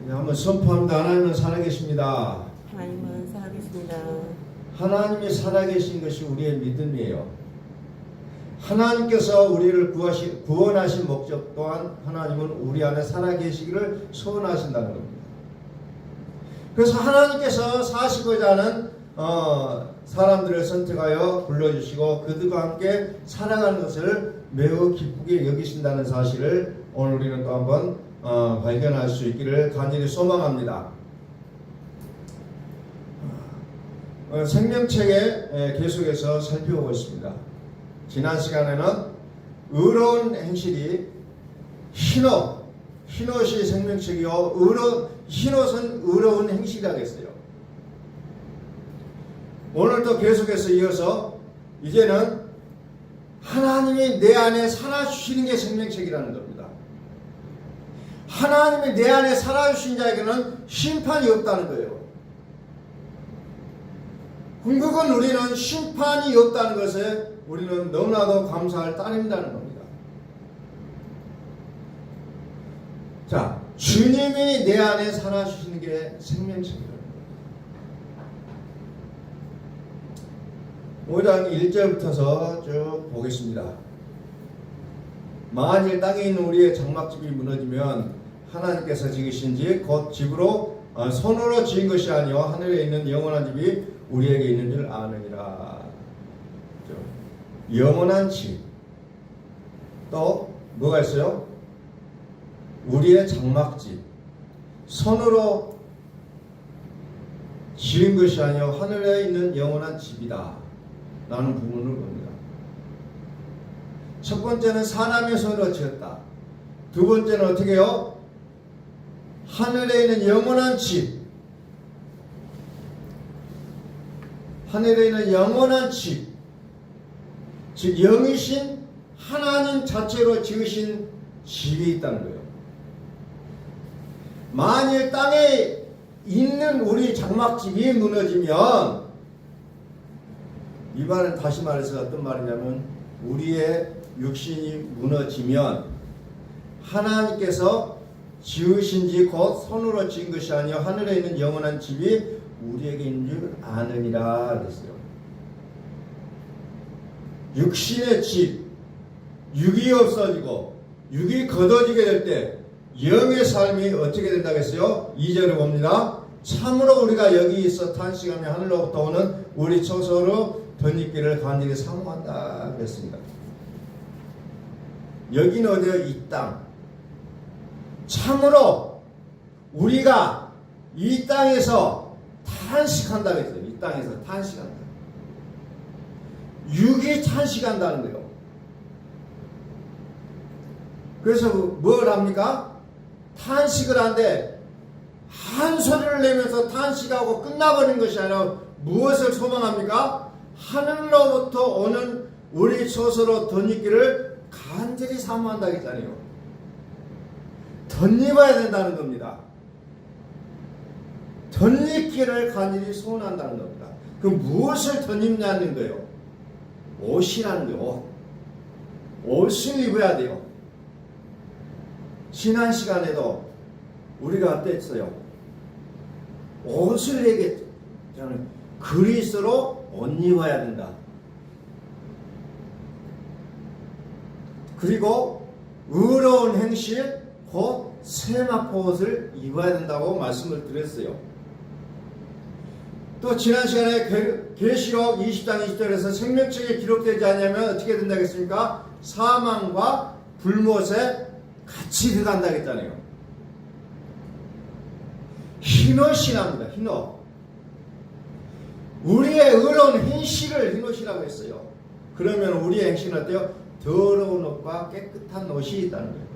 한번 선포합니다. 하나님은 살아계십니다. 하나님은 살아계십니다. 하나님이 살아계신 것이 우리의 믿음이에요. 하나님께서 우리를 구원하신 목적 또한 하나님은 우리 안에 살아계시기를 소원하신다는 겁니다. 그래서 하나님께서 사시고자 하는 사람들을 선택하여 불러주시고 그들과 함께 살아가는 것을 매우 기쁘게 여기신다는 사실을 오늘 우리는 또 한번 발견할 수 있기를 간절히 소망합니다. 생명책에 계속해서 살펴보고 있습니다. 지난 시간에는 의로운 행실이 흰옷이 생명책이요 흰옷은 의로운 행실이라고 했어요. 오늘도 계속해서 이어서 이제는 하나님이 내 안에 살아주시는 게 생명책이라는 겁니다. 하나님이 내 안에 살아주신 자에게는 심판이 없다는 거예요. 궁극은 우리는 심판이 없다는 것에 우리는 너무나도 감사할 따름이라는 겁니다. 자, 주님이 내 안에 살아주시는 게 생명책이라는 겁니다. 5장 1절부터서 쭉 보겠습니다. 만일 땅에 있는 우리의 장막집이 무너지면 하나님께서 지으신 집 곧 집으로 손으로 지은 것이 아니요 하늘에 있는 영원한 집이 우리에게 있는 줄 아느니라. 영원한 집. 또 뭐가 있어요? 우리의 장막집. 손으로 지은 것이 아니요 하늘에 있는 영원한 집이다 라는 부분을 봅니다. 첫 번째는 사람의 손으로 지었다. 두 번째는 어떻게 해요? 하늘에 있는 영원한 집. 하늘에 있는 영원한 집. 즉 영이신 하나님 자체로 지으신 집이 있다는 거예요. 만일 땅에 있는 우리 장막집이 무너지면, 이 말은 다시 말해서 어떤 말이냐면 우리의 육신이 무너지면 하나님께서 지으신 집 곧 손으로 지은 것이 아니요 하늘에 있는 영원한 집이 우리에게 있는 줄 아느니라 그랬어요. 육신의 집, 육이 없어지고 육이 걷어지게 될 때 영의 삶이 어떻게 된다고 했어요? 2절에 봅니다. 참으로 우리가 여기 있어 탄식하며 하늘로부터 오는 우리 처소로 덧입기를 간절히 사모한다 그랬습니다. 여기는 어디요? 이 땅. 참으로 우리가 이 땅에서 탄식한다 그랬어요. 이 땅에서 탄식한다. 육이 탄식한다는 거예요. 그래서 뭘 합니까? 탄식을 하는데 한 소리를 내면서 탄식하고 끝나버린 것이 아니라 무엇을 소망합니까? 하늘로부터 오는 우리 처소로 덧입기를 간절히 사모한다 했잖아요. 덧입어야 된다는 겁니다. 덧입기를 간절히 소원한다는 겁니다. 그럼 무엇을 덧입냐는 거예요? 옷이라는 거예요. 옷을 입어야 돼요. 지난 시간에도 우리가 어땠어요? 옷을 얘기했죠. 저는 그리스도로 옷 입어야 된다. 그리고 의로운 행실 곧 세마포 옷을 입어야 된다고 말씀을 드렸어요. 또 지난 시간에 계시록 20장 20절에서 생명책에 기록되지 않으면 어떻게 된다고 했습니까? 사망과 불못에 같이 들어간다 했잖아요. 흰옷이랍니다. 흰옷. 우리의 의로운 행실을 흰옷이라고 했어요. 그러면 우리의 행실은 어때요? 더러운 옷과 깨끗한 옷이 있다는 거예요.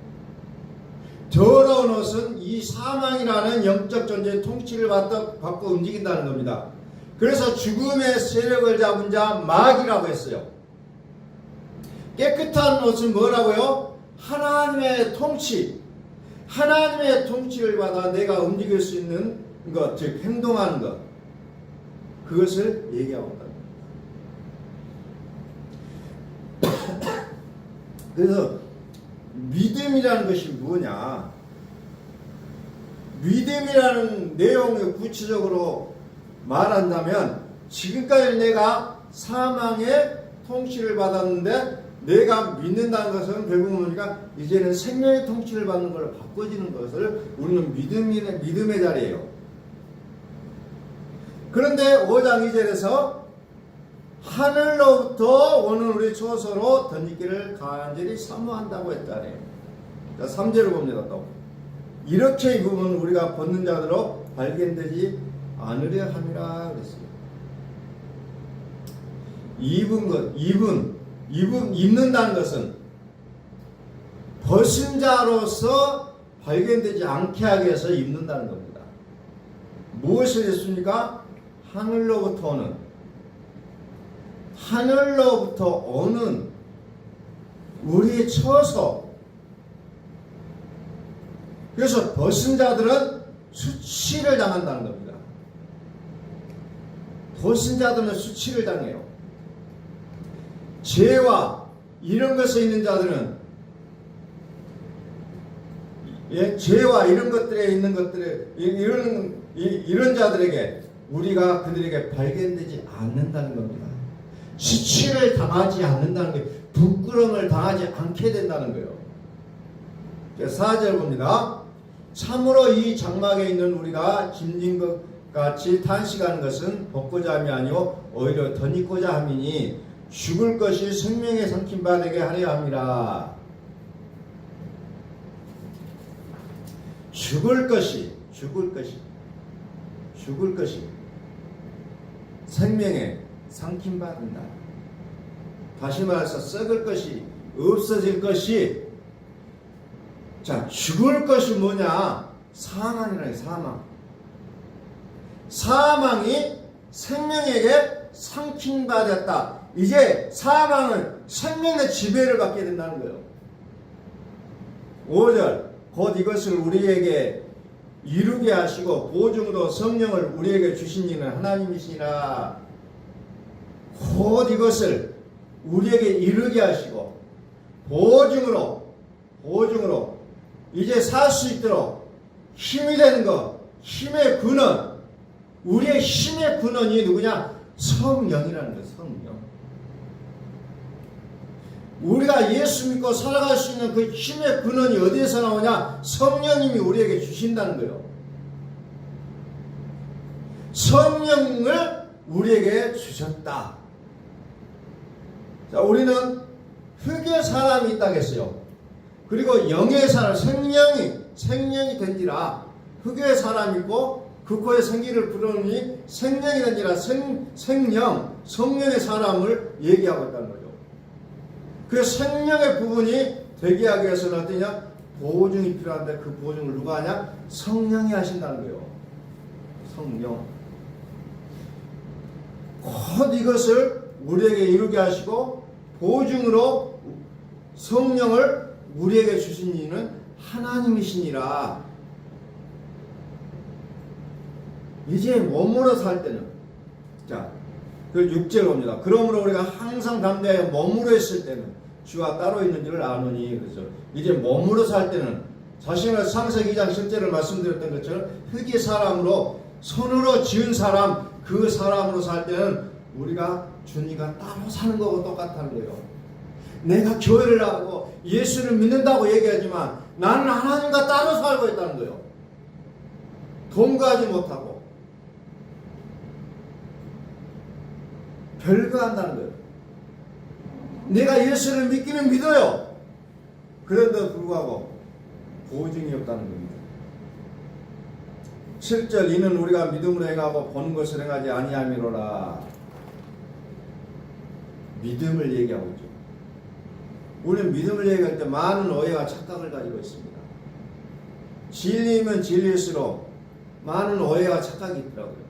더러운 옷은 이 사망이라는 영적 존재의 통치를 받고 움직인다는 겁니다. 그래서 죽음의 세력을 잡은 자 마귀라고 했어요. 깨끗한 옷은 뭐라고요? 하나님의 통치. 하나님의 통치를 받아 내가 움직일 수 있는 것, 즉 행동하는 것. 그것을 얘기하고 있다. 그래서 믿음이라는 것이 뭐냐? 믿음이라는 내용을 구체적으로 말한다면 지금까지 내가 사망의 통치를 받았는데 내가 믿는다는 것은 결국 뭡니까? 이제는 생명의 통치를 받는 걸로 바꿔지는 것을 우리는 믿음의 자리예요. 그런데 5장 2절에서 하늘로부터 오는 우리 초소로 덧입기를 간절히 사모한다고 했다네요. 자, 3절을 봅니다. 또 이렇게 입으면 우리가 벗는 자들로 발견되지 않으려 함이라 그랬어요. 입는다는 것은 벗은 자로서 발견되지 않게 하기 위해서 입는다는 겁니다. 무엇을 했습니까? 하늘로부터 오는 우리의 처소. 그래서 벗은 자들은 수치를 당한다는 겁니다. 벗은 자들은 수치를 당해요. 죄와 이런 것에 있는 자들은 죄와 이런 것들에 있는 것들에 이런 자들에게 우리가 그들에게 발견되지 않는다는 겁니다. 수치를 당하지 않는다는 게 부끄러움을 당하지 않게 된다는 거예요. 4절 봅니다. 참으로 이 장막에 있는 우리가 짐진 것 같이 탄식하는 것은 벗고자 함이 아니요 오히려 덧입고자 함이니 죽을 것이 생명의 삼킴 받게 하려 함이라. 죽을 것이 생명에 삼킴 받는다. 다시 말해서 썩을 것이 없어질 것이. 자, 죽을 것이 뭐냐? 사망이라는 사망. 사망이 생명에게 삼킴 받았다. 이제 사망은 생명의 지배를 받게 된다는 거예요. 5절 곧 이것을 우리에게 이루게 하시고 보증으로 성령을 우리에게 주신 이는 하나님이시라. 곧 이것을 우리에게 이루게 하시고 보증으로 이제 살 수 있도록 힘이 되는 것, 힘의 근원, 우리의 힘의 근원이 누구냐? 성령이라는 거예요. 성령. 우리가 예수 믿고 살아갈 수 있는 그 힘의 근원이 어디에서 나오냐? 성령님이 우리에게 주신다는 거예요. 성령을 우리에게 주셨다. 자, 우리는 흙의 사람이 있다고 했어요. 그리고 영의 사람, 생명이 된지라 흙의 사람이고 그 코에 생기를 불어오니 생명이 된지라 성령의 사람을 얘기하고 있다는 거죠. 그 생명의 부분이 되게 하기 위해서는 어떠냐? 보증이 필요한데 그 보증을 누가 하냐? 성령이 하신다는 거예요. 성령. 곧 이것을 우리에게 이루게 하시고 보증으로 성령을 우리에게 주신 이는 하나님이시니라. 이제 몸으로 살 때는, 자, 그 6절 봅니다. 그러므로 우리가 항상 담대하여 몸으로 있을 때는 주와 따로 있는 줄을 아노니. 그래서 이제 몸으로 살 때는 자신을 창세기 2장 10절을 말씀드렸던 것처럼 흙의 사람으로 손으로 지은 사람, 그 사람으로 살 때는 우리가 주님과 따로 사는 거하고 똑같다는 거예요. 내가 교회를 하고 예수를 믿는다고 얘기하지만 나는 하나님과 따로 살고 있다는 거예요. 동거하지 못하고 별거한다는 거예요. 내가 예수를 믿기는 믿어요. 그런데도 불구하고 보증이 없다는 겁니다. 7절 이는 우리가 믿음으로 행하고 보는 것을 행하지 아니함이로라. 믿음을 얘기하고 있죠. 우리는 믿음을 얘기할 때 많은 오해와 착각을 가지고 있습니다. 진리면 진리일수록 많은 오해와 착각이 있더라고요.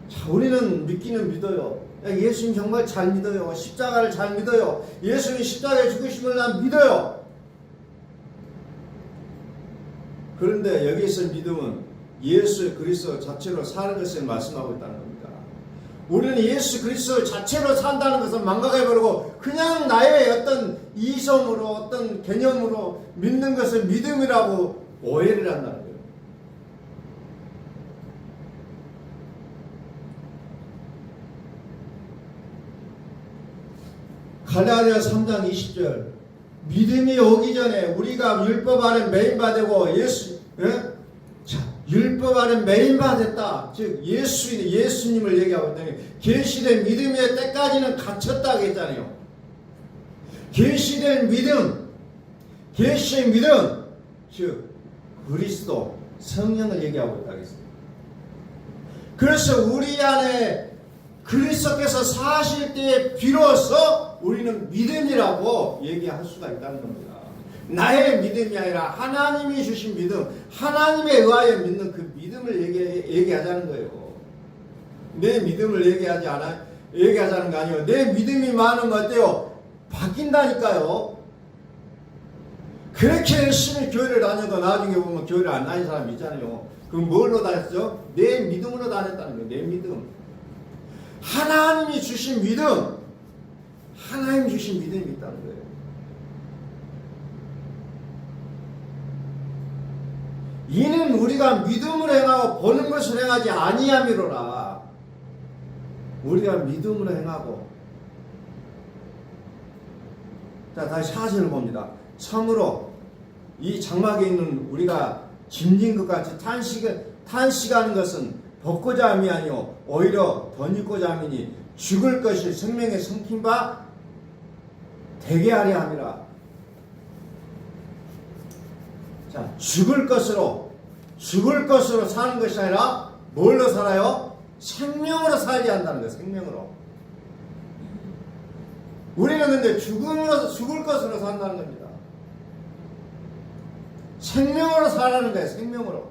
자, 우리는 믿기는 믿어요. 예수님 정말 잘 믿어요. 십자가를 잘 믿어요. 예수님 십자가에 죽으심을 난 믿어요. 그런데 여기서 믿음은 예수 그리스도 자체로 사는 것을 말씀하고 있다는 겁니다. 우리는 예수 그리스도 자체로 산다는 것을 망각해버리고 그냥 나의 어떤 이성으로 어떤 개념으로 믿는 것을 믿음이라고 오해를 한다는 거예요. 갈라디아서 3장 20절 믿음이 오기 전에 우리가 율법 아래 매인받고 율법 아래 매인받았다. 즉 예수님을 얘기하고 있다니 계시된 믿음의 때까지는 갇혔다고 했잖아요. 계시된 믿음, 계시의 믿음, 즉 그리스도 성령을 얘기하고 있다고 했습니다. 그래서 우리 안에 그리스도께서 사실 때에 비로소 우리는 믿음이라고 얘기할 수가 있다는 겁니다. 나의 믿음이 아니라 하나님이 주신 믿음, 하나님에 의하여 믿는 그 믿음을 얘기하자는 거예요. 내 믿음을 얘기하자는 거 아니에요. 내 믿음이 많으면 어때요? 바뀐다니까요. 그렇게 열심히 교회를 다녀도 나중에 보면 교회를 안 다닌 사람 있잖아요. 그럼 뭘로 다녔죠? 내 믿음으로 다녔다는 거예요. 내 믿음. 하나님이 주신 믿음, 하나님 주신 믿음이 있다는 거예요. 이는 우리가 믿음으로 행하고 보는 것을 행하지 아니함이로라. 우리가 믿음으로 행하고. 자, 다시 4절을 봅니다. 참으로 이 장막에 있는 우리가 짐진 것 같이 탄식하는 것은 벗고자 함이 아니요 오히려 덧입고자 함이니 죽을 것이 생명의 성킨 바 되게 하려 함이라. 자, 죽을 것으로 사는 것이 아니라 뭘로 살아요? 생명으로 살게 한다는 거예요. 생명으로. 우리는 근데 죽을 것으로 산다는 겁니다. 생명으로 살라는 거예요. 생명으로.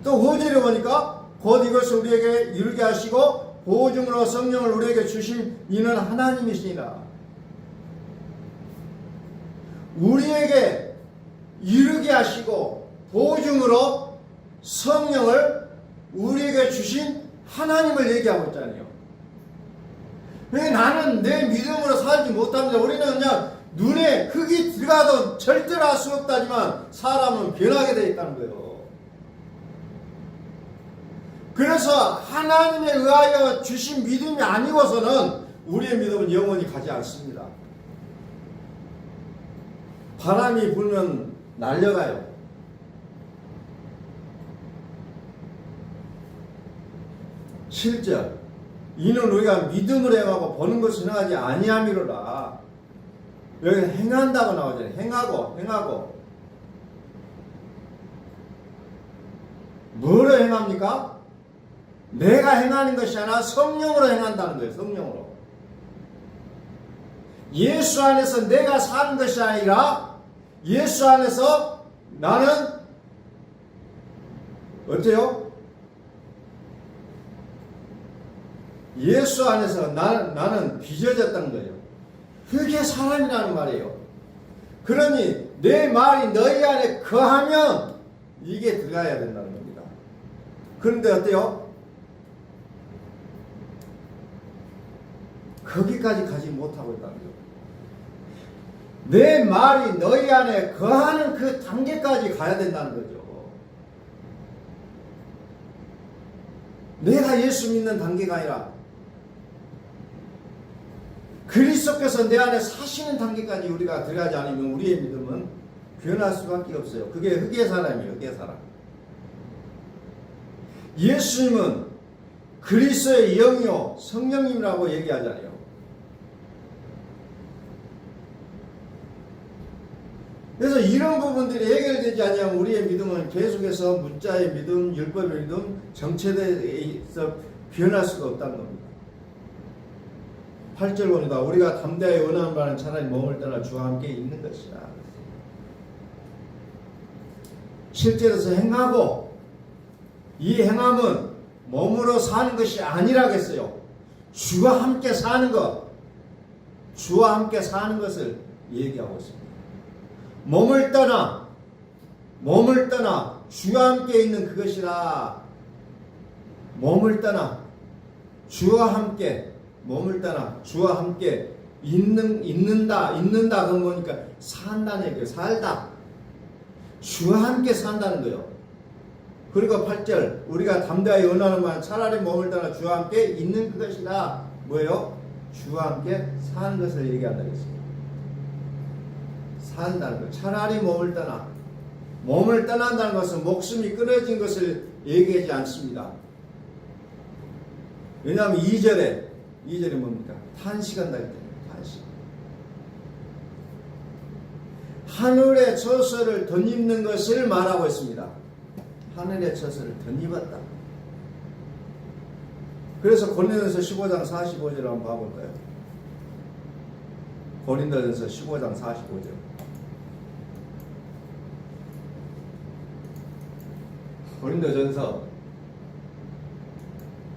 또 5절에 보니까 곧 이것을 우리에게 이루게 하시고 보증으로 성령을 우리에게 주신 이는 하나님이시니라. 우리에게 이루게 하시고 보증으로 성령을 우리에게 주신 하나님을 얘기하고 있잖아요. 왜 나는 내 믿음으로 살지 못합니다. 우리는 그냥 눈에 흙이 들어가도 절대로 할 수 없다지만 사람은 변하게 되어 있다는 거예요. 그래서 하나님에 의하여 주신 믿음이 아니고서는 우리의 믿음은 영원히 가지 않습니다. 바람이 불면 날려가요. 실제 이는 우리가 믿음을 행하고 보는 것을 행하지 아니함이로라. 여기 행한다고 나오잖아요. 행하고 뭐로 행합니까? 내가 행하는 것이 아니라 성령으로 행한다는 거예요. 성령으로. 예수 안에서 내가 사는 것이 아니라 예수 안에서 나는 어때요? 예수 안에서 나는 빚어졌다는 거예요. 그게 사람이라는 말이에요. 그러니 내 말이 너희 안에 거하면 이게 들어가야 된다는 겁니다. 그런데 어때요? 거기까지 가지 못하고 있다는 거예요. 내 말이 너희 안에 거하는 그 단계까지 가야 된다는 거죠. 내가 예수 믿는 단계가 아니라 그리스도께서 내 안에 사시는 단계까지 우리가 들어가지 않으면 우리의 믿음은 변할 수밖에 없어요. 그게 흑의 사람이에요. 흑의 사람. 예수님은 그리스도의 영이요 성령님이라고 얘기하잖아요. 그래서 이런 부분들이 해결되지 않으면 우리의 믿음은 계속해서 문자의 믿음, 율법의 믿음, 정체돼서 변할 수가 없다는 겁니다. 8절 보니까 우리가 담대하게 원하는 바는 차라리 몸을 떠나 주와 함께 있는 것이라. 실제로서 행하고 이 행함은 몸으로 사는 것이 아니라겠어요. 주와 함께 사는 것, 주와 함께 사는 것을 얘기하고 있습니다. 몸을 떠나 주와 함께 있는 그것이라. 몸을 떠나 주와 함께 몸을 떠나 주와 함께 있는다 그런 거니까 산다는 얘기예요. 살다. 주와 함께 산다는 거예요. 그리고 8절 우리가 담대하게 원하는 말 차라리 몸을 떠나 주와 함께 있는 그것이다. 뭐예요? 주와 함께 사는 것을 얘기한다고 했습니다. 산다는 것. 차라리 몸을 떠나. 몸을 떠난다는 것은 목숨이 끊어진 것을 얘기하지 않습니다. 왜냐하면 2절에 뭡니까? 탄식한다기 때문에 탄식. 하늘의 처소를 덧입는 것을 말하고 있습니다. 하늘의 처소를 덧입었다. 그래서 고린도전서 15장 45절을 한번 봐볼까요? 고린도전서 15장 45절. 고린도전서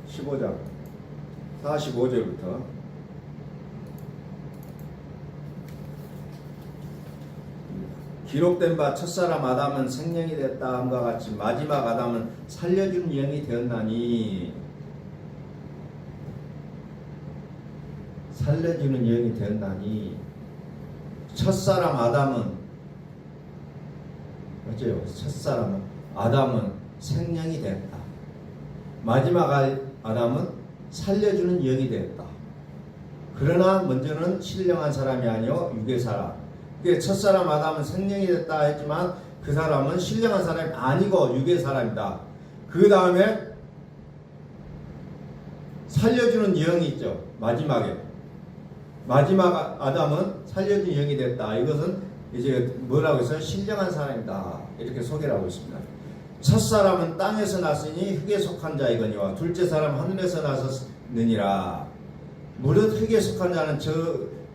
15장 45절부터 기록된 바 첫사람 아담은 생명이 됐다 함과 같이 마지막 아담은 살려주는 영이 되었나니 살려주는 영이 되었나니 첫사람 아담은 맞죠? 첫사람은 아담은 생명이 되었다. 마지막 아담은 살려주는 영이 되었다. 그러나 먼저는 신령한 사람이 아니요 육의 사람. 첫사람 아담은 생명이 됐다 했지만 그 사람은 신령한 사람이 아니고 육의 사람이다. 그 다음에 살려주는 영이 있죠. 마지막에 마지막 아담은 살려주는 영이 됐다. 이것은 이제 뭐라고 해서 신령한 사람이다. 이렇게 소개를 하고 있습니다. 첫사람은 땅에서 났으니 흙에 속한 자이거니와 둘째 사람은 하늘에서 나섰느니라. 무릇 흙에 속한 자는 저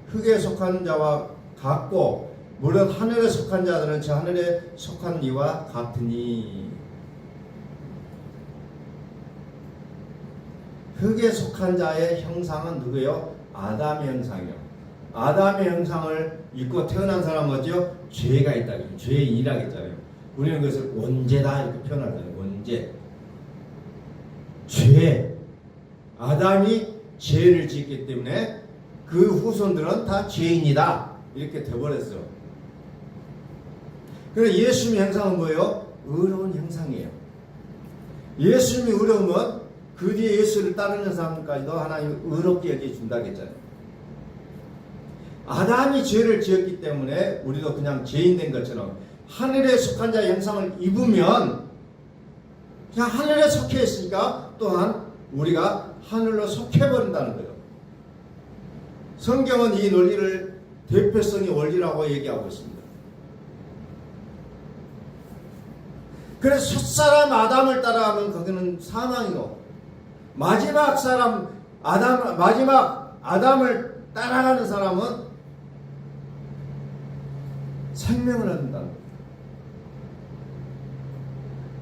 흙에 속한 자와 같고 무릇 하늘에 속한 자들은 저 하늘에 속한 이와 같으니. 흙에 속한 자의 형상은 누구예요? 아담의 형상이요. 아담의 형상을 입고 태어난 사람은 뭐죠? 죄가 있다. 죄인이라고 했잖아요. 우리는 그것을 원죄다 이렇게 표현하잖아요. 원죄. 죄. 아담이 죄를 짓기 때문에 그 후손들은 다 죄인이다. 이렇게 돼버렸어. 그래서 예수님의 형상은 뭐예요? 의로운 형상이에요. 예수님이 의로우면 그 뒤에 예수를 따르는 사람까지도 하나님이 의롭게 여겨준다고 했잖아요. 아담이 죄를 지었기 때문에 우리도 그냥 죄인 된 것처럼 하늘에 속한 자의 형상을 입으면 그냥 하늘에 속해 있으니까 또한 우리가 하늘로 속해버린다는 거예요. 성경은 이 논리를 대표성의 원리라고 얘기하고 있습니다. 그래서 첫사람 아담을 따라가면 거기는 사망이고 마지막 아담을 따라가는 사람은 생명을 얻는다는 거예요.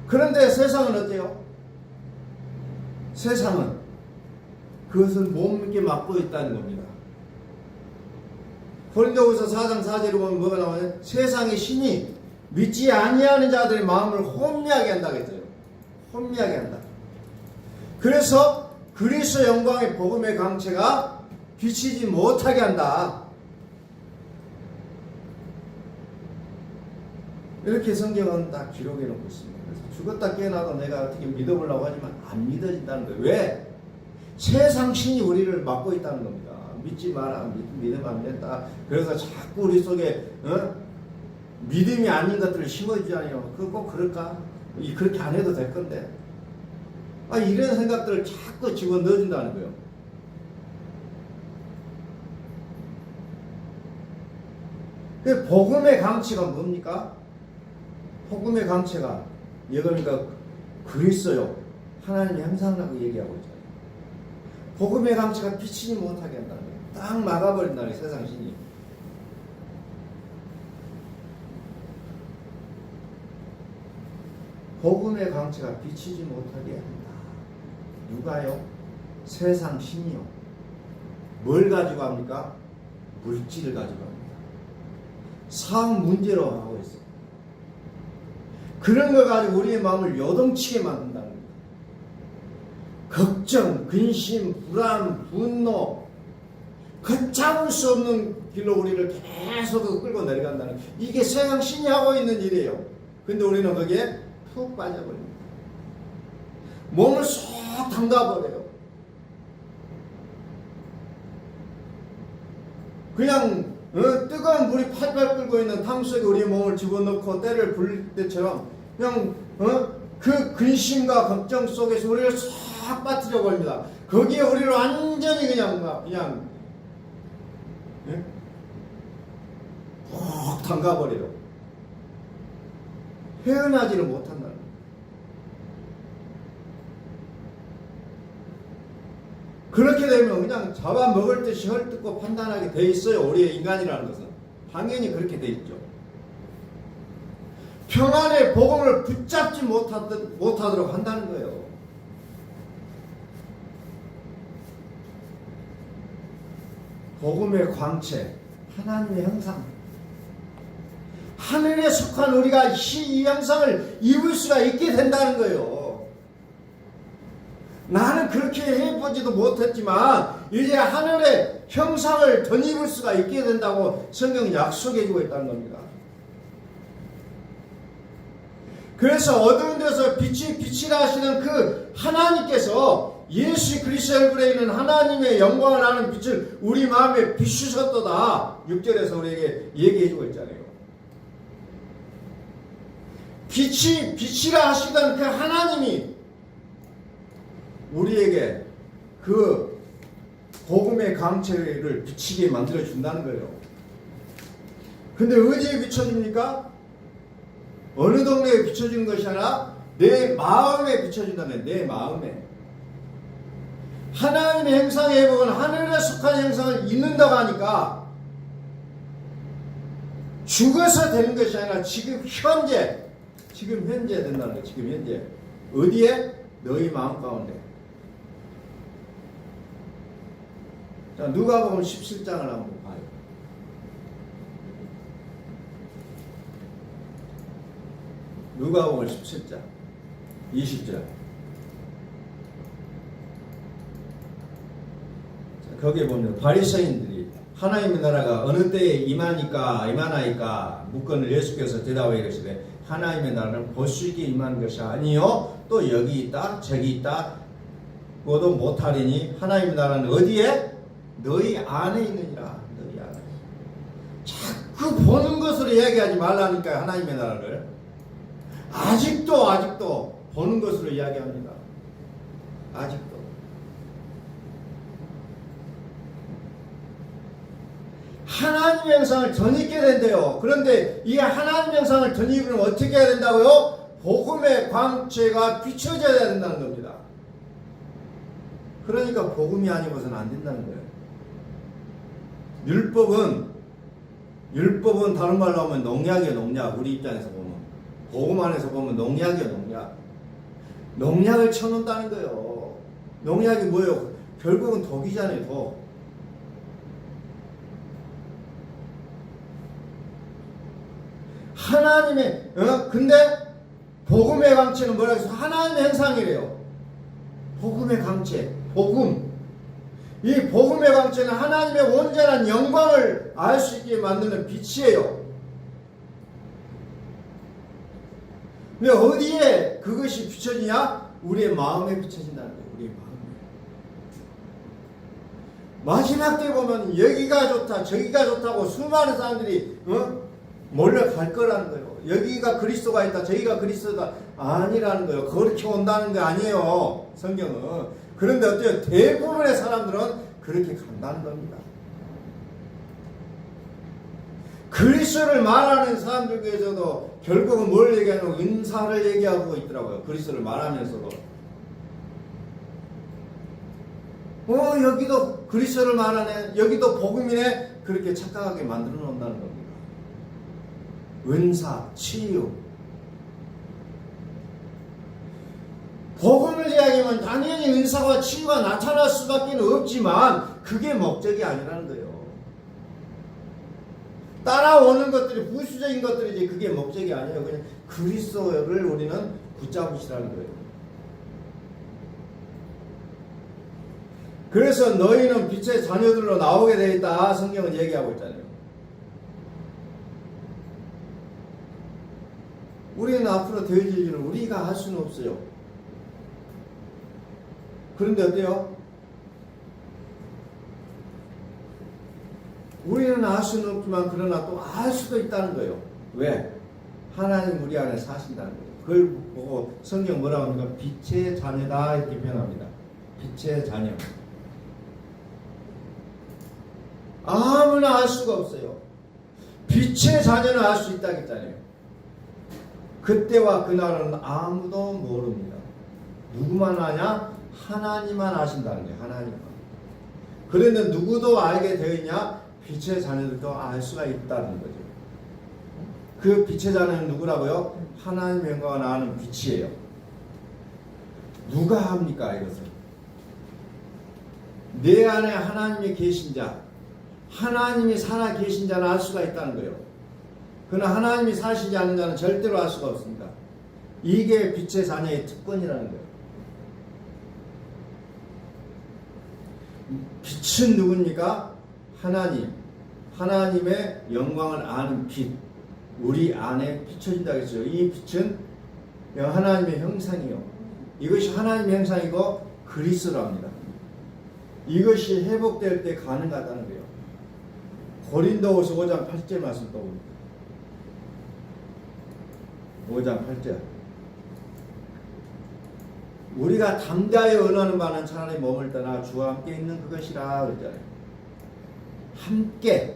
그런데 세상은 어때요? 세상은 그것을 못 믿게 막고 있다는 겁니다. 고린도후서 4장 4절에 보면 뭐가 나와요? 세상의 신이 믿지 아니하는 자들의 마음을 혼미하게 한다고 했어요. 혼미하게 한다. 그래서 그리스도 영광의 복음의 강체가 비치지 못하게 한다. 이렇게 성경은 딱 기록해 놓고 있습니다. 그래서 죽었다 깨어나도 내가 어떻게 믿어보려고 하지만 안 믿어진다는 거예요. 왜? 세상 신이 우리를 막고 있다는 겁니다. 믿지 마라. 믿으면 안 된다. 그래서 자꾸 우리 속에 믿음이 아닌 것들을 심어주잖아요. 그거 꼭 그럴까? 그렇게 안 해도 될 건데. 이런 생각들을 자꾸 집어넣어준다는 거예요. 그 복음의 강치가 뭡니까? 복음의 강체가 그러니까 그리스도요. 하나님의 형상이라고 얘기하고 있잖아요. 복음의 강체가 비치지 못하게 한다는 거예요. 딱 막아버린다는 거예요. 세상 신이. 복음의 강체가 비치지 못하게 한다. 누가요? 세상 신이요. 뭘 가지고 합니까? 물질을 가지고 합니다. 사업 문제로 하고 있어요. 그런 거 가지고 우리의 마음을 요동치게 만든다는 겁니다. 걱정, 근심, 불안, 분노, 걷잡을 수 없는 길로 우리를 계속 끌고 내려간다는, 이게 서양 신이 하고 있는 일이에요. 근데 우리는 거기에 푹 빠져버립니다. 몸을 쏙 담가버려요. 그냥 뜨거운 물이 팔팔 끓고 있는 탕 속에 우리의 몸을 집어넣고 때를 불릴 때처럼 그냥 그 근심과 걱정 속에서 우리를 쏙 빠뜨려 버립니다. 거기에 우리를 완전히 그냥 푹 담가버려요. 헤어나지를 못한다는 거예요. 그렇게 되면 그냥 잡아먹을 듯이 헐뜯고 판단하게 돼 있어요. 우리의 인간이라는 것은 당연히 그렇게 돼 있죠. 평안의 복음을 붙잡지 못하도록 한다는 거예요. 복음의 광채, 하나님의 형상, 하늘에 속한 우리가 이 형상을 입을 수가 있게 된다는 거예요. 나는 그렇게 해보지도 못했지만 이제 하늘의 형상을 덧입을 수가 있게 된다고 성경이 약속해주고 있다는 겁니다. 그래서 어두운 데서 빛이라 하시는 그 하나님께서 예수 그리스도 얼굴에 있는 하나님의 영광을 아는 빛을 우리 마음에 비추셨도다. 6절에서 우리에게 얘기해주고 있잖아요. 빛이라 하시던 그 하나님이 우리에게 그 복음의 광채를 비치게 만들어준다는 거예요. 근데 어디에 비춰집니까? 어느 동네에 비춰주는 것이 아니라 내 마음에 비춰준다는, 내 마음에. 하나님의 형상의 회복은 하늘에 속한 형상을 입는다고 하니까 죽어서 되는 것이 아니라 지금 현재 된다는 거예요. 지금 현재. 어디에? 너희 마음 가운데. 자, 누가복음 17장을 한번 봐요. 누가복음 17장 20절. 거기에 보면 바리새인들이 하나님의 나라가 어느 때에 임하나이까 묻거늘 예수께서 대답하여 이르시되 하나님의 나라는 보수있게 임하는 것이 아니요 또 여기 있다 저기 있다 그것도 못하리니 하나님의 나라는 어디에? 너희 안에 있느니라. 너희 안에. 자꾸 보는 것으로 이야기하지 말라니까요. 하나님의 나라를 아직도 보는 것으로 이야기합니다. 아직도. 하나님의 형상을 덧입게 된대요. 그런데 이 하나님의 형상을 덧입으면 어떻게 해야 된다고요? 복음의 광채가 비춰져야 된다는 겁니다. 그러니까 복음이 아니고서는 안 된다는 거예요. 율법은 다른 말로 하면 농약이에요. 농약. 우리 입장에서 보면 복음 안에서 보면 농약이에요. 농약. 농약을 쳐놓는다는 거예요. 농약이 뭐예요? 결국은 독이잖아요. 독. 하나님의 근데 복음의 광채는 뭐라고 해서 하나님의 형상이래요. 복음의 광채, 복음. 이 복음의 광채는 하나님의 온전한 영광을 알 수 있게 만드는 빛이에요. 근데 어디에 그것이 비춰지냐? 우리의 마음에 비춰진다는 거예요. 우리의 마음에. 마지막 때 보면 여기가 좋다 저기가 좋다고 수많은 사람들이 몰려갈 거라는 거예요. 여기가 그리스도가 있다 저기가 그리스도가 아니라는 거예요. 그렇게 온다는 게 아니에요. 성경은. 그런데 어때요? 대부분의 사람들은 그렇게 간다는 겁니다. 그리스도를 말하는 사람들 중에서도 결국은 뭘 얘기하냐면 은사를 얘기하고 있더라고요. 그리스도를 말하면서도 여기도 그리스도를 말하네 여기도 복음이네 그렇게 착각하게 만들어 놓는다는 겁니다. 은사, 치유. 복음을 이야기하면 당연히 은사와 치유가 나타날 수밖에 없지만 그게 목적이 아니라는 거예요. 따라오는 것들이 부수적인 것들이지 그게 목적이 아니에요. 그냥 그리스도를 우리는 붙잡으시라는 거예요. 그래서 너희는 빛의 자녀들로 나오게 되어 있다. 성경은 얘기하고 있잖아요. 우리는 앞으로 되어질 일을 우리가 할 수는 없어요. 그런데 어때요? 우리는 알 수는 없지만 그러나 또 알 수도 있다는 거예요. 왜? 하나님 우리 안에 사신다는 거예요. 그걸 보고 성경 뭐라고 합니까? 빛의 자녀다 이렇게 표현합니다. 빛의 자녀. 아무나 알 수가 없어요. 빛의 자녀는 알 수 있다 했잖아요. 그때와 그날은 아무도 모릅니다. 누구만 아냐? 하나님만 아신다는 거예요. 하나님만. 그런데 누구도 알게 되어 있냐? 빛의 자녀들도 알 수가 있다는 거죠. 그 빛의 자녀는 누구라고요? 하나님의 영광을 아는 빛이에요. 누가 합니까 이것을? 내 안에 하나님이 계신 자, 하나님이 살아 계신 자는 알 수가 있다는 거예요. 그러나 하나님이 사시지 않는 자는 절대로 알 수가 없습니다. 이게 빛의 자녀의 특권이라는 거예요. 빛은 누굽니까? 하나님. 하나님의 영광을 아는 빛. 우리 안에 비춰진다고 했어요. 이 빛은 하나님의 형상이요. 이것이 하나님의 형상이고 그리스도랍니다. 이것이 회복될 때 가능하다는 거예요. 고린도후서 5장 8절 말씀 또 봅니다. 5장 8절. 우리가 담대하여 원하는 바는 차라리 몸을 떠나 주와 함께 있는 그것이라 그랬잖아요. 함께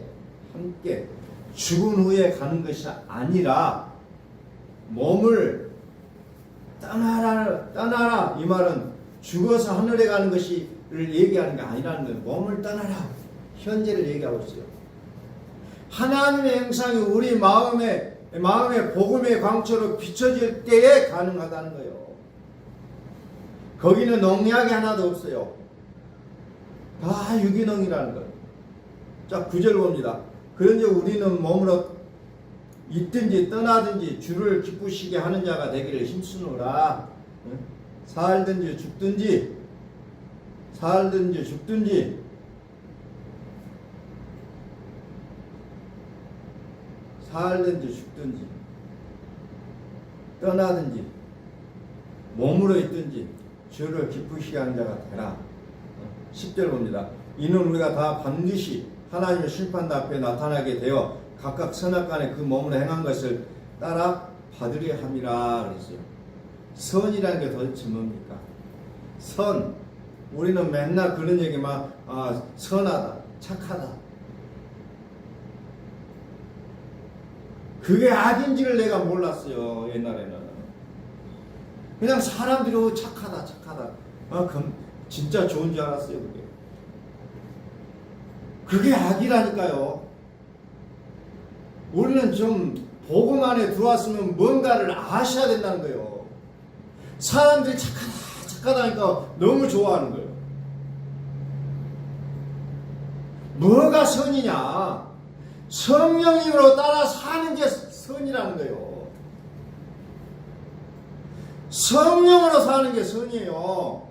죽은 후에 가는 것이 아니라 몸을 떠나라 이 말은 죽어서 하늘에 가는 것을 얘기하는 게 아니라는 거예요. 몸을 떠나라 현재를 얘기하고 있어요. 하나님의 형상이 우리 마음의 복음의 광초로 비춰질 때에 가능하다는 거예요. 거기는 농약이 하나도 없어요. 다 유기농이라는 거예요. 자, 9절 봅니다. 그런즉 우리는 몸으로 있든지 떠나든지 주를 기쁘시게 하는 자가 되기를 힘쓰노라. 살든지 죽든지 떠나든지 몸으로 있든지 주를 기쁘시게 하는 자가 되라. 10절 봅니다. 이는 우리가 다 반드시 하나님의 심판대 앞에 나타나게 되어 각각 선악간에 그 몸으로 행한 것을 따라 받으려 함이라 그랬어요. 선이라는 게 도대체 뭡니까? 선. 우리는 맨날 그런 얘기만 선하다, 착하다. 그게 악인지를 내가 몰랐어요. 옛날에는. 그냥 사람들이 착하다. 그럼 진짜 좋은 줄 알았어요. 그게 악이라니까요. 우리는 좀 복음 안에 들어왔으면 뭔가를 아셔야 된다는 거예요. 사람들이 착하다니까 너무 좋아하는 거예요. 뭐가 선이냐? 성령님으로 따라 사는 게 선이라는 거예요. 성령으로 사는 게 선이에요.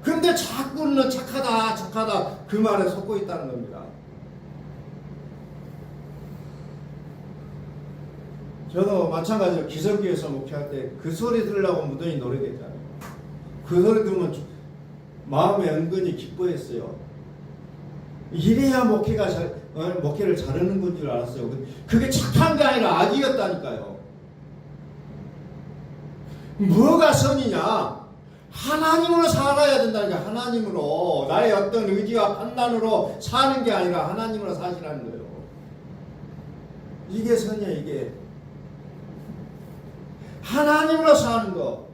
근데 자꾸는 착하다 그 말에 속고 있다는 겁니다. 저도 마찬가지로 기성교에서 목회할 때 그 소리 들으려고 무던히 노력했잖아요. 그 소리 들으면 마음에 은근히 기뻐했어요. 이래야 목회를 잘하는 건 줄 알았어요. 그게 착한 게 아니라 악이었다니까요. 뭐가 선이냐? 하나님으로 살아야 된다니까. 하나님으로. 나의 어떤 의지와 판단으로 사는 게 아니라 하나님으로 사시라는 거예요. 이게 선이야. 이게 하나님으로 사는 거.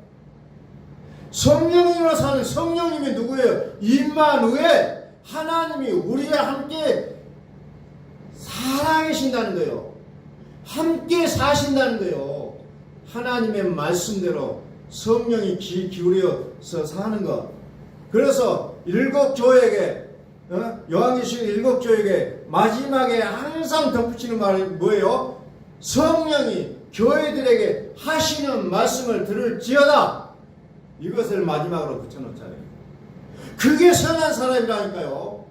성령님으로 사는. 성령님이 누구예요? 임마누엘. 하나님이 우리와 함께 살아계신다는 거예요. 함께 사신다는 거예요. 하나님의 말씀대로 성령이 귀 기울여서 사는 것. 그래서 일곱 교회에게 요한계시록 일곱 교회에게 마지막에 항상 덧붙이는 말이 뭐예요? 성령이 교회들에게 하시는 말씀을 들을지어다. 이것을 마지막으로 붙여놓잖아요. 그게 선한 사람이라니까요.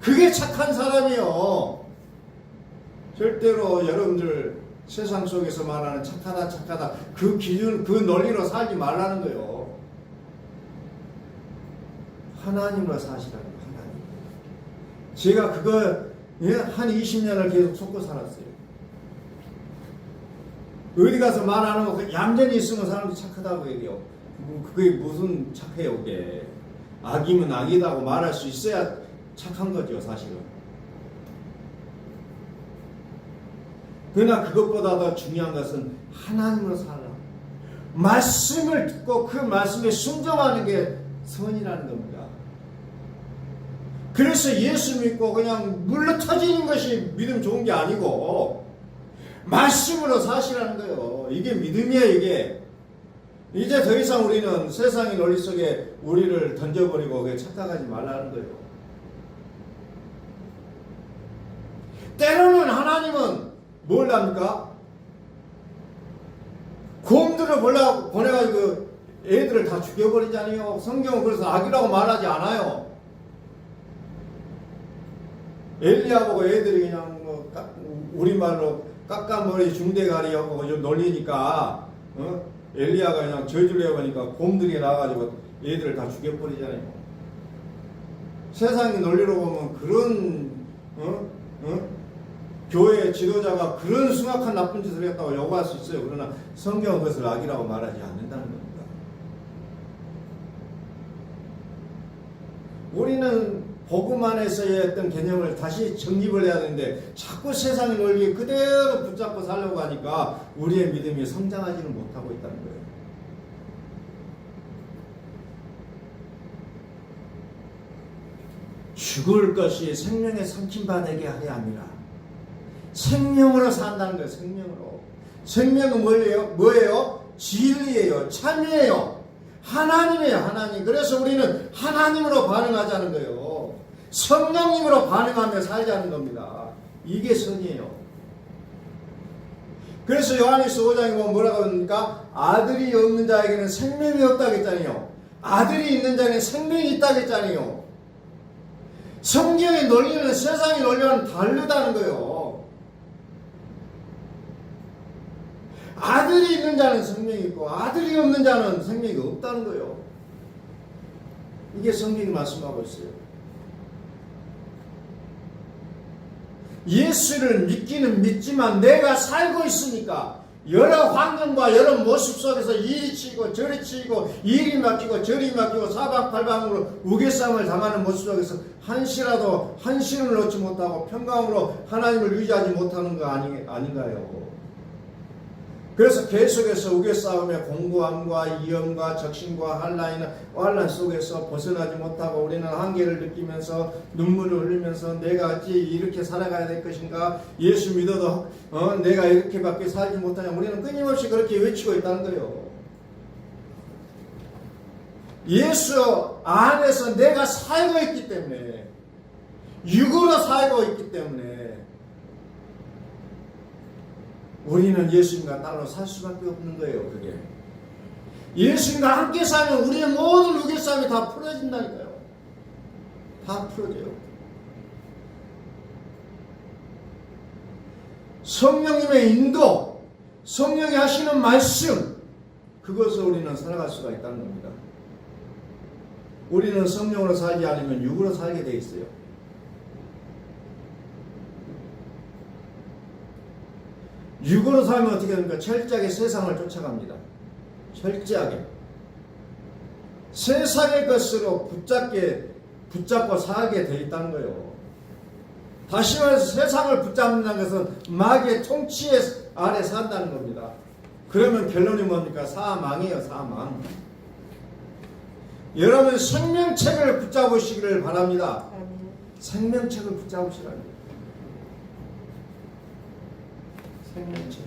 그게 착한 사람이요. 절대로 여러분들 세상 속에서 말하는 착하다 착하다 그 기준 그 논리로 살지 말라는 거예요. 하나님으로 사시라는 거예요. 하나님. 제가 그거 한 20년을 계속 속고 살았어요. 어디 가서 말 안 하고 얌전히 있으면 사람들이 착하다고 얘기해요. 그게 무슨 착해요, 그게. 악이면 악이다고 말할 수 있어야 착한 거죠, 사실은. 그러나 그것보다 더 중요한 것은 하나님으로 살아. 말씀을 듣고 그 말씀에 순종하는 게 선이라는 겁니다. 그래서 예수 믿고 그냥 물러 터지는 것이 믿음 좋은 게 아니고 말씀으로 사시라는 거예요. 이게 믿음이에요, 이게. 이제 더 이상 우리는 세상의 논리 속에 우리를 던져버리고 착각하지 말라는 거예요. 때로는 하나님은 뭘 합니까? 곰들을 보내가지고 애들을 다 죽여버리잖아요. 성경은 그래서 악이라고 말하지 않아요. 엘리야 보고 애들이 그냥 우리말로 깎아머리 중대가리하고 좀 놀리니까 엘리야가 그냥 저주를 해보니까 곰들이 나와가지고 애들을 다 죽여버리잖아요. 세상의 논리로 보면 그런 교회 지도자가 그런 숭악한 나쁜 짓을 했다고 요구할 수 있어요. 그러나 성경은 그것을 악이라고 말하지 않는다는 겁니다. 우리는 복음 안에서의 어떤 개념을 다시 정립을 해야 되는데 자꾸 세상의 논리에 그대로 붙잡고 살려고 하니까 우리의 믿음이 성장하지는 못하고 있다는 거예요. 죽을 것이 생명에 삼킴받게 하려 함이라. 생명으로 산다는 거예요. 생명으로. 생명은 뭐예요? 진리예요. 참이에요. 하나님이에요. 하나님. 그래서 우리는 하나님으로 반응하자는 거예요. 성령님으로 반응하며 살자는 겁니다. 이게 선이에요. 그래서 요한일서 5장에 보면 뭐라고 합니까? 아들이 없는 자에게는 생명이 없다고 했잖아요. 아들이 있는 자에게는 생명이 있다고 했잖아요. 성경의 논리는 세상의 논리와는 다르다는 거예요. 아들이 있는 자는 생명이 있고 아들이 없는 자는 생명이 없다는 거예요. 이게 성경이 말씀하고 있어요. 예수를 믿기는 믿지만 내가 살고 있으니까 여러 환경과 여러 모습 속에서 이리 치이고 저리 치이고 이리 막히고 저리 막히고 사방팔방으로 우겨싸움을 당하는 모습 속에서 한시를 놓지 못하고 평강으로 하나님을 유지하지 못하는 거 아닌가요? 그래서 계속해서 우겨싸움에 공고함과 이염과 적신과 환난 속에서 벗어나지 못하고 우리는 한계를 느끼면서 눈물을 흘리면서 내가 어찌 이렇게 살아가야 될 것인가, 예수 믿어도 내가 이렇게밖에 살지 못하냐, 우리는 끊임없이 그렇게 외치고 있다는 거예요. 예수 안에서 내가 살고 있기 때문에, 육으로 살고 있기 때문에 우리는 예수님과 따로 살 수밖에 없는 거예요. 그게 예수님과 함께 살면 우리의 모든 우겨싸움이 다 풀어진다니까요. 다 풀어져요. 성령님의 인도, 성령이 하시는 말씀, 그것을 우리는 살아갈 수가 있다는 겁니다. 우리는 성령으로 살지 않으면 육으로 살게 돼 있어요. 육으로 살면 어떻게 됩니까? 철저하게 세상을 쫓아갑니다. 철저하게. 세상의 것으로 붙잡고 살게 돼 있다는 거예요. 다시 말해서 세상을 붙잡는다는 것은 마귀의 통치 아래 산다는 겁니다. 그러면 결론이 뭡니까? 사망이에요. 사망. 여러분 생명책을 붙잡으시기를 바랍니다. 생명책을 붙잡으시라는 거예요. 생명책.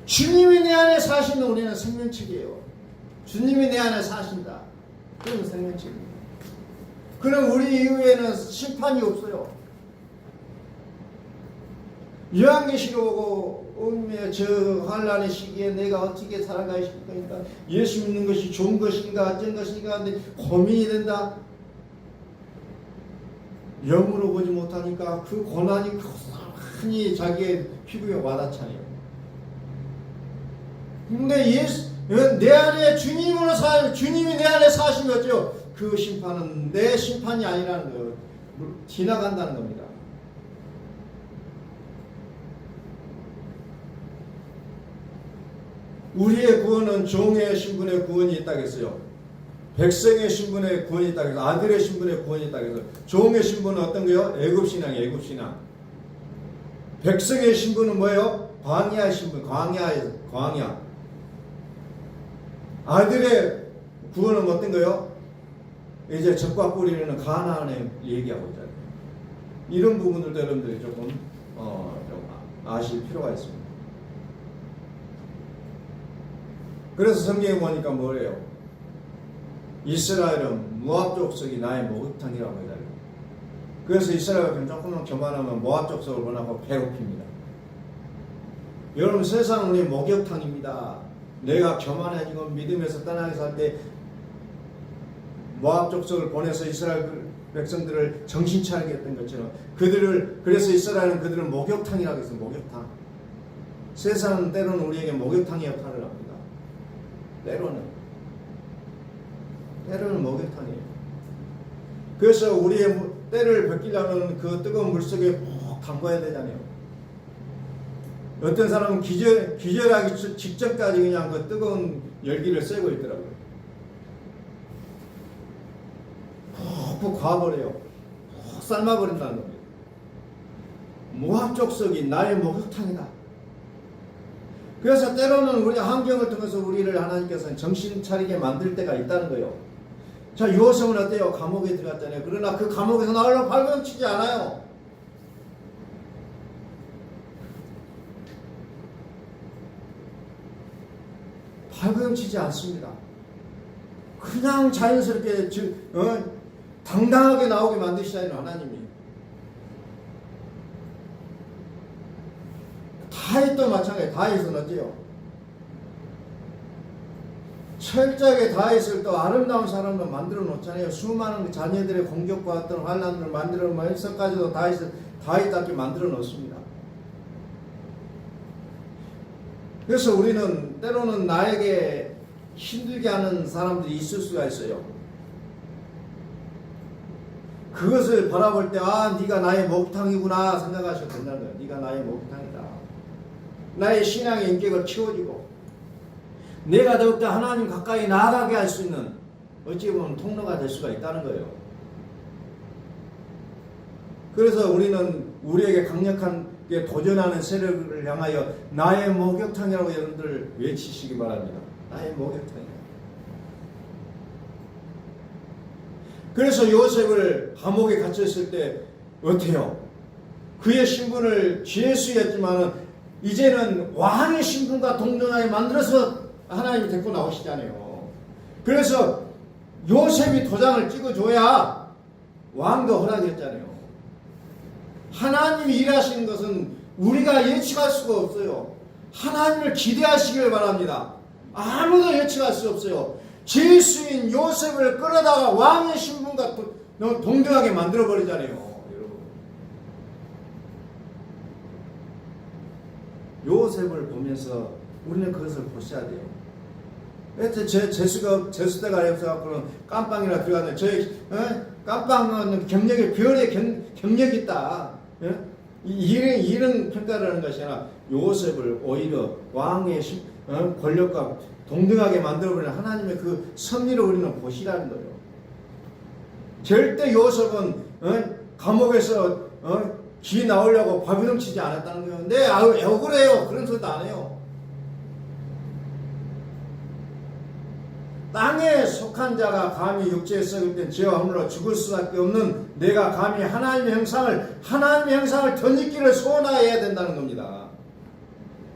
주님이 내 안에 사시는 우리는 생명책이에요. 주님이 내 안에 사신다. 그건 생명책입니다. 그럼 우리 이후에는 심판이 없어요. 요한계시록 저 환란의 시기에 내가 어떻게 살아가야 싶으니까 예수 믿는 것이 좋은 것인가 어쩐 것인가 하는데 고민이 된다. 영으로 보지 못하니까 그 고난이 많이 자기의 피부에 와닿잖아요. 근데 내 안에 주님이 내 안에 사신 거죠. 그 심판은 내 심판이 아니라는 거예요. 지나간다는 겁니다. 우리의 구원은 종의 신분의 구원이 있다고 했어요. 백성의 신분의 구원이 있다고 해서 아들의 신분의 구원이 있다고 해서 종의 신분은 어떤 거요? 애굽신앙이에요. 애굽신앙. 백성의 신분은 뭐예요? 광야의 신분. 광야. 아들의 구원은 어떤 거요? 이제 적과 꿀이는 가나안에 얘기하고 있잖아요. 이런 부분들도 여러분들이 조금 좀 아실 필요가 있습니다. 그래서 성경에 보니까 뭐래요? 이스라엘은 모압 족속이 나의 목욕탕이라고 해요. 그래서 이스라엘은 조금만 교만하면 모압 족속을 원하고 괴롭힙니다. 여러분 세상은 우리 목욕탕입니다. 내가 교만해지고 믿음에서 떠나게 살 때 모압 족속을 보내서 이스라엘 백성들을 정신 차리게 했던 것처럼 그래서 이스라엘은 그들을 목욕탕이라고 했어요. 목욕탕. 세상은 때로는 우리에게 목욕탕의 역할을 합니다. 때로는 목욕탕이에요. 그래서 우리의 때를 벗기려면 그 뜨거운 물속에 푹 담궈야 되잖아요. 어떤 사람은 기절하기 직전까지 그냥 그 뜨거운 열기를 쐬고 있더라고요. 푹 가버려요. 푹 삶아버린다는 겁니다. 모압 족속이 나의 목욕탕이다. 그래서 때로는 우리 환경을 통해서 우리를 하나님께서는 정신 차리게 만들 때가 있다는 거예요. 자, 요셉은 어때요? 감옥에 들어갔잖아요. 그러나 그 감옥에서 나오려고 발버둥치지 않아요. 발버둥치지 않습니다. 그냥 자연스럽게 당당하게 나오게 만드시다니 하나님이. 다윗도 마찬가지예요. 다윗은 어때요? 철저하게 다윗을 또 아름다운 사람으로 만들어 놓잖아요. 수많은 자녀들의 공격과 어떤 환난을 만들어 놓으면서까지도 다윗답게 만들어 놓습니다. 그래서 우리는 때로는 나에게 힘들게 하는 사람들이 있을 수가 있어요. 그것을 바라볼 때 네가 나의 목욕탕이구나 생각하셔도 된다는 거예요. 네가 나의 목욕탕이다. 나의 신앙의 인격을 키워주고 내가 더욱더 하나님 가까이 나아가게 할 수 있는 어찌 보면 통로가 될 수가 있다는 거예요. 그래서 우리는 우리에게 강력하게 도전하는 세력을 향하여 나의 목욕탕이라고 여러분들 외치시기 바랍니다. 나의 목욕탕이다. 그래서 요셉을 감옥에 갇혔을 때 어때요? 그의 신분을 죄수였지만 이제는 왕의 신분과 동등하게 만들어서 하나님이 데리고 나오시잖아요. 그래서 요셉이 도장을 찍어줘야 왕도 허락했잖아요. 하나님이 일하시는 것은 우리가 예측할 수가 없어요. 하나님을 기대하시길 바랍니다. 아무도 예측할 수 없어요. 죄수인 요셉을 끌어다가 왕의 신분과 동등하게 만들어버리잖아요. 여러분, 요셉을 보면서 우리는 그것을 보셔야 돼요. 재수대가 없어갖고는 깜빵이나 들어가는데 저희 깜빵은 경력이 별의 경력이 있다. 이런 평가를 하는 것이 아니라 요셉을 오히려 왕의 권력과 동등하게 만들어버리는 하나님의 그 섭리를 우리는 보시라는 거예요. 절대 요셉은 감옥에서 기 나오려고 발버둥치지 않았다는 거예요. 네, 억울해요. 그런 소리도 안 해요. 땅에 속한 자가 감히 육체에 썩을 땐 죄와 허물로 죽을 수밖에 없는 내가 감히 하나님의 형상을 덧입기를 소원하여야 된다는 겁니다.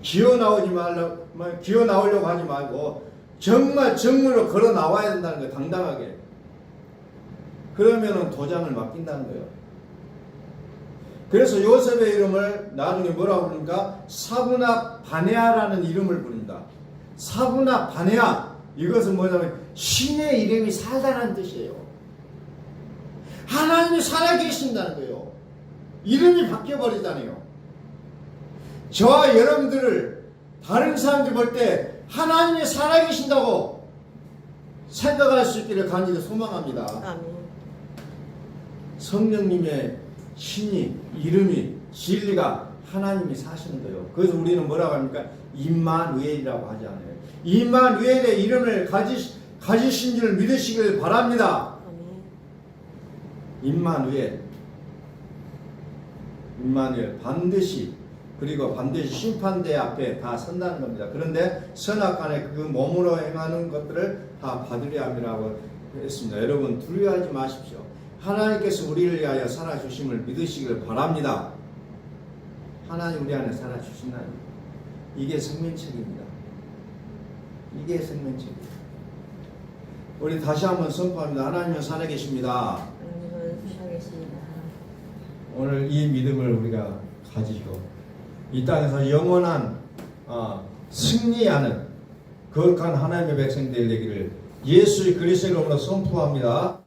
기어 나오려고 하지 말고 정말 정물로 걸어 나와야 된다는 거예요. 당당하게. 그러면은 도장을 맡긴다는 거예요. 그래서 요셉의 이름을 나중에 뭐라고 부릅니까? 사브나 바네아라는 이름을 부릅니다. 사브나 바네아, 이것은 뭐냐면 신의 이름이 살다라는 뜻이에요. 하나님이 살아계신다는 거예요. 이름이 바뀌어버리잖아요. 저와 여러분들을 다른 사람들이 볼 때 하나님이 살아계신다고 생각할 수 있기를 간절히 소망합니다. 아멘. 성령님의 신이, 이름이, 진리가 하나님이 사시는 거예요. 그래서 우리는 뭐라고 합니까? 임마누엘이라고 하지 않아요. 임마누엘의 이름을 가지신 줄 믿으시길 바랍니다. 아멘. 임마누엘, 반드시, 그리고 반드시 심판대 앞에 다 선다는 겁니다. 그런데 선악간에 그 몸으로 행하는 것들을 다 받으려 함이라고 했습니다. 여러분 두려워하지 마십시오. 하나님께서 우리를 위하여 살아주심을 믿으시길 바랍니다. 하나님 우리 안에 살아주신다니, 이게 생명책입니다. 이게 생명책입니다. 우리 다시 한번 선포합니다. 하나님은 살아계십니다. 하나님은 살아계십니다. 오늘 이 믿음을 우리가 가지고 이 땅에서 영원한 승리하는 거룩한 하나님의 백성들 되기를 예수의 그리스도의 이름으로 선포합니다.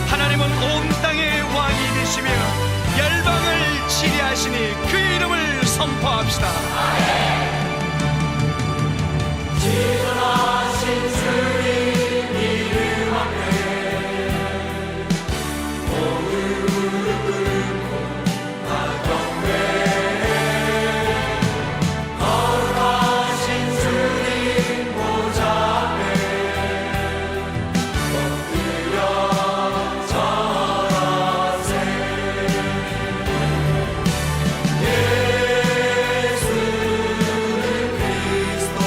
하나님은 온 땅의 왕이 되시며 열방을 치리하시니 그 이름을 선포합시다. 지존하신 주님 이름 앞에 모두 무릎 꿇고 다 경배해. 거룩하신 주님 보좌 앞에 엎드려 예수는 그리스도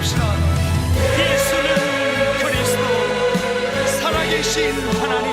고백합시다. 예수는 그리스도, 살아계신 하나님.